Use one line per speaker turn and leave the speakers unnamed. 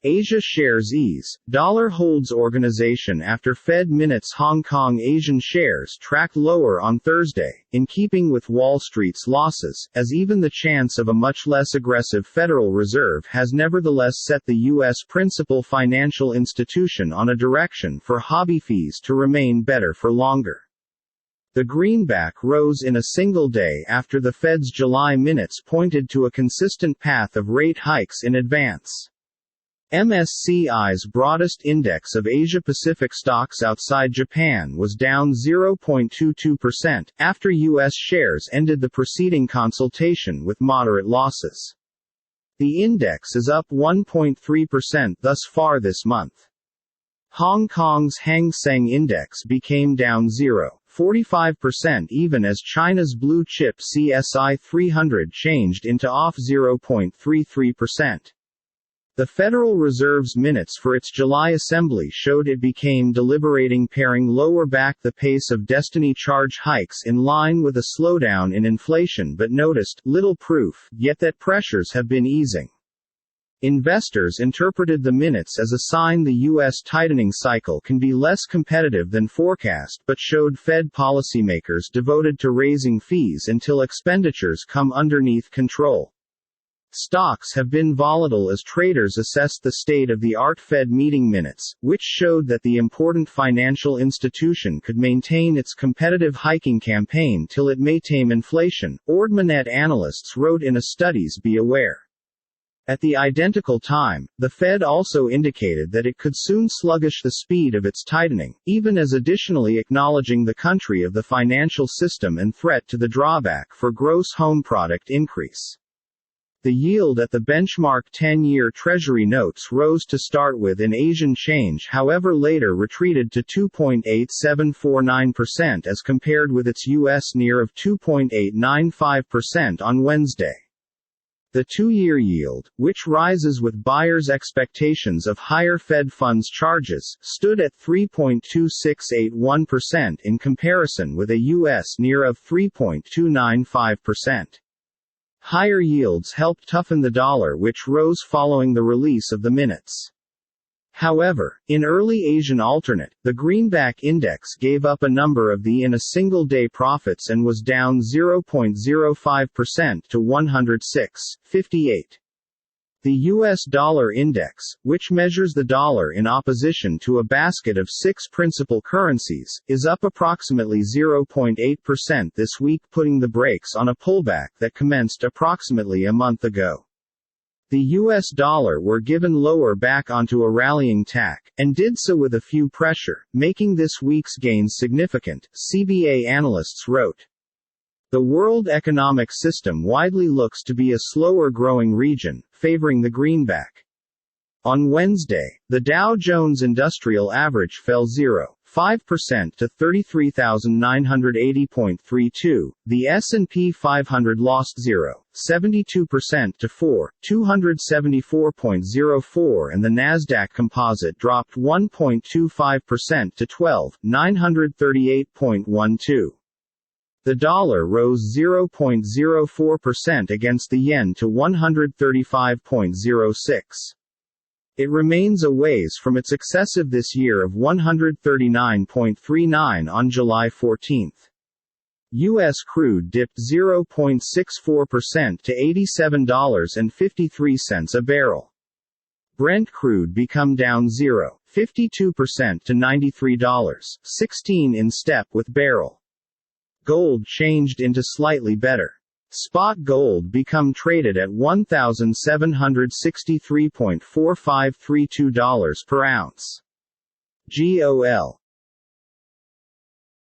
Asia shares ease. Dollar holds organization after Fed minutes. Hong Kong Asian shares tracked lower on Thursday, in keeping with Wall Street's losses, as even the chance of a much less aggressive Federal Reserve has nevertheless set the U.S. principal financial institution on a direction for hobby fees to remain better for longer. The greenback rose in a single day after the Fed's July minutes pointed to a consistent path of rate hikes in advance. MSCI's broadest index of Asia-Pacific stocks outside Japan was down 0.22%, after U.S. shares ended the preceding consultation with moderate losses. The index is up 1.3% thus far this month. Hong Kong's Hang Seng Index became down 0.45% even as China's blue-chip CSI 300 changed into off 0.33%. The Federal Reserve's minutes for its July assembly showed it became deliberating paring lower back the pace of destiny charge hikes in line with a slowdown in inflation but noticed little proof yet that pressures have been easing. Investors interpreted the minutes as a sign the U.S. tightening cycle can be less competitive than forecast but showed Fed policymakers devoted to raising fees until expenditures come underneath control. Stocks have been volatile as traders assessed the state-of-the-art Fed meeting minutes, which showed that the important financial institution could maintain its competitive hiking campaign till it may tame inflation, Ord Minnett analysts wrote in a Studies Be Aware. At the identical time, the Fed also indicated that it could soon sluggish the speed of its tightening, even as additionally acknowledging the country of the financial system and threat to the drawback for gross home product increase. The yield at the benchmark 10-year Treasury notes rose to start with in Asian change, however later retreated to 2.8749% as compared with its U.S. near of 2.895% on Wednesday. The two-year yield, which rises with buyers' expectations of higher Fed funds charges, stood at 3.2681% in comparison with a U.S. near of 3.295%. Higher yields helped toughen the dollar, which rose following the release of the minutes. However, in early Asian alternate, the greenback index gave up a number of the in a single-day profits and was down 0.05% to 106.58. The U.S. dollar index, which measures the dollar in opposition to a basket of 6 principal currencies, is up approximately 0.8% this week, putting the brakes on a pullback that commenced approximately a month ago. The U.S. dollar were given lower back onto a rallying tack, and did so with a few pressure, making this week's gains significant, CBA analysts wrote. The world economic system widely looks to be a slower-growing region, favoring the greenback. On Wednesday, the Dow Jones Industrial Average fell 0.5% to 33,980.32, the S&P 500 lost 0.72% to 4,274.04 and the Nasdaq Composite dropped 1.25% to 12,938.12. The dollar rose 0.04% against the yen to 135.06. It remains a ways from its excessive this year of 139.39 on July 14. U.S. crude dipped 0.64% to $87.53 a barrel. Brent crude become down 0.52% to $93.16 in step with barrel. Gold changed into slightly better. Spot gold become traded at $1,763.4532 per ounce. GOL